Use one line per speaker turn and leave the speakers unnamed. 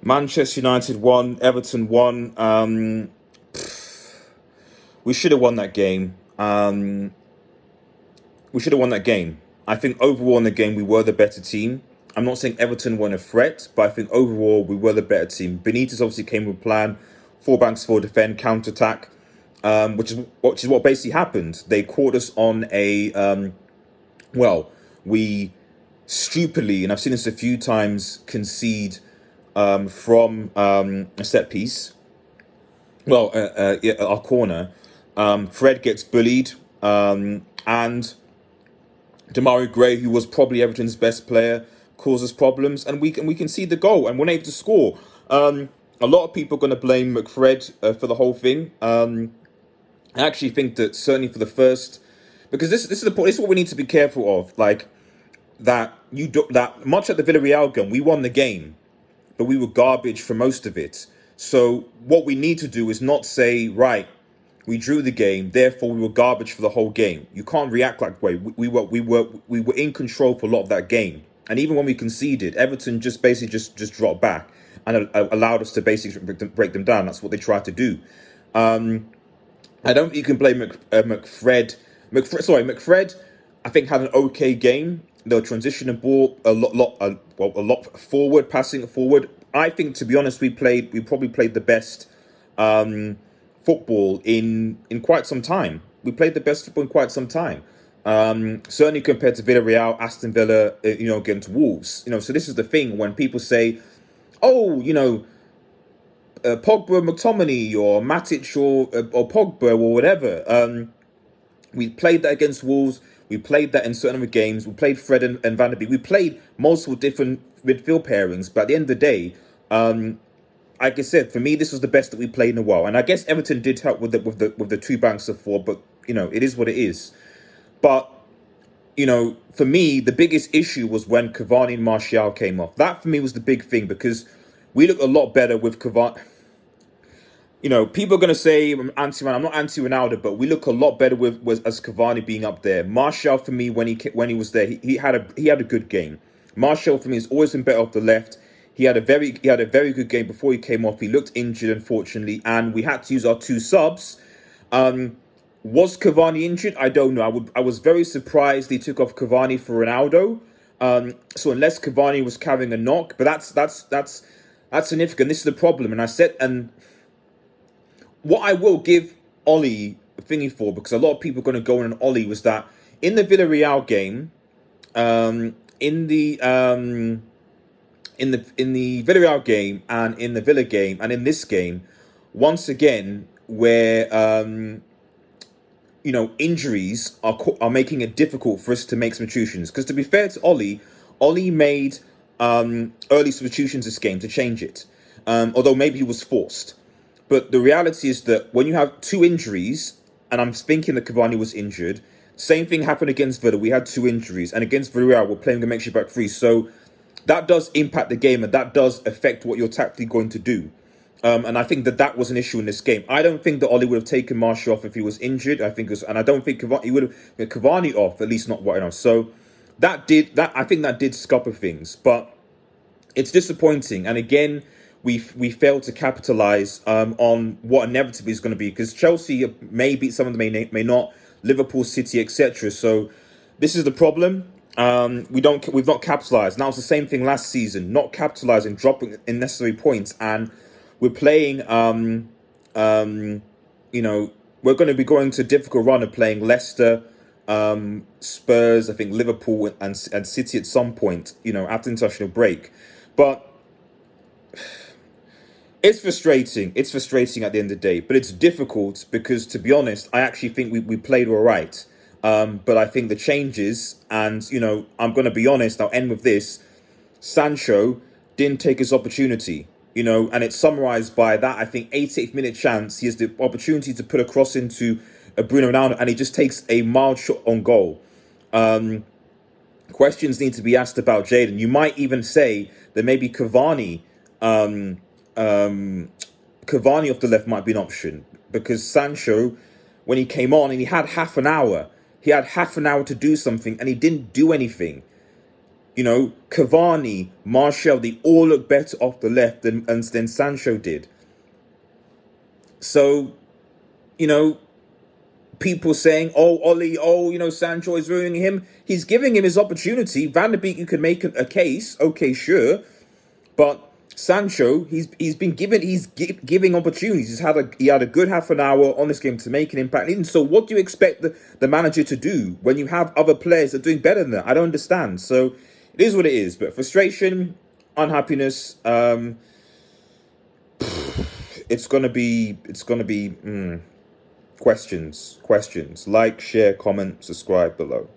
Manchester United won, Everton won. We should have won that game. We should have won that game. I think overall in the game we were the better team. I'm not saying Everton weren't a threat, but I think overall we were the better team. Benitez obviously came with a plan: four banks, four defend, counter attack, which is what basically happened. They caught us on we stupidly, and I've seen this a few times, concede from a set piece. Our corner. Fred gets bullied, and Demarai Gray, who was probably Everton's best player, causes problems, and we can see the goal, and we're not able to score. A lot of people are going to blame McFred for the whole thing. I actually think that certainly for the first, because this is the point. This is what we need to be careful of, like that that much at the Villarreal game, we won the game, but we were garbage for most of it. So what we need to do is not say, right, we drew the game, therefore we were garbage for the whole game. You can't react like way. We were in control for a lot of that game, and even when we conceded, Everton just basically just dropped back and allowed us to basically break them down. That's what they tried to do. I don't think you can blame McFred. McFred, I think had an okay game. They'll transition the ball a lot forward, passing it forward. I think, to be honest, we probably played the best football in quite some time. We played the best football in quite some time. Certainly compared to Villarreal, Aston Villa, against Wolves. So this is the thing when people say, oh, Pogba, McTominay, or Matic, or Pogba, or whatever. We played that against Wolves. We played that in certain other games. We played Fred and Van der Beek. We played multiple different midfield pairings. But at the end of the day, like I said, for me, this was the best that we played in a while. And I guess Everton did help with the two banks of four. But it is what it is. But for me, the biggest issue was when Cavani and Martial came off. That for me was the big thing, because we look a lot better with Cavani. People are going to say I'm not anti-Ronaldo, but we look a lot better with as Cavani being up there. Martial, for me, when he was there, he had a good game. Martial, for me, has always been better off the left. He had a very good game before he came off. He looked injured, unfortunately, and we had to use our two subs. Was Cavani injured? I don't know. I was very surprised they took off Cavani for Ronaldo. So unless Cavani was carrying a knock, but that's significant. This is the problem, and what I will give Ollie a thingy for, because a lot of people are going to go on Ollie, was that in the Villarreal game, in the Villarreal game and in the Villa game and in this game, once again, where injuries are making it difficult for us to make substitutions. Because to be fair to Ollie made early substitutions this game to change it, although maybe he was forced. But the reality is that when you have two injuries, and I'm thinking that Cavani was injured, same thing happened against Villa. We had two injuries, and against Villarreal, we're playing a makeshift back three. So that does impact the game, and that does affect what you're tactically going to do. And I think that was an issue in this game. I don't think that Ollie would have taken Martial off if he was injured. I think and I don't think he would have Cavani off, at least not right now. So I think that did scupper things, but it's disappointing. And again, we failed to capitalize on what inevitably is going to be, because Chelsea may beat some of them, may not, Liverpool, City, etc. So this is the problem. We've not capitalized. Now it's the same thing last season, not capitalizing, dropping unnecessary points, and we're playing. We're going to be going to a difficult run of playing Leicester, Spurs, I think Liverpool and City at some point. After international break, but. It's frustrating. It's frustrating at the end of the day, but it's difficult because, to be honest, I actually think we played all right. But I think the changes, and, I'm going to be honest, I'll end with this. Sancho didn't take his opportunity, and it's summarised by that, I think, 88th minute chance. He has the opportunity to put a cross into a Bruno Ronaldo, and he just takes a mild shot on goal. Questions need to be asked about Jadon. You might even say that maybe Cavani off the left might be an option, because Sancho, when he came on and he had half an hour to do something, and he didn't do anything. You know, Cavani, Martial, they all look better off the left than Sancho did. So, you know, people saying, "Oh, Ollie, oh, you know, Sancho is ruining him." He's giving him his opportunity. Van der Beek, you could make a case, okay, sure, but Sancho, giving opportunities. He had a good half an hour on this game to make an impact. And so, what do you expect the manager to do when you have other players that are doing better than that? I don't understand. So, it is what it is. But frustration, unhappiness. It's gonna be. Questions. Like, share, comment, subscribe below.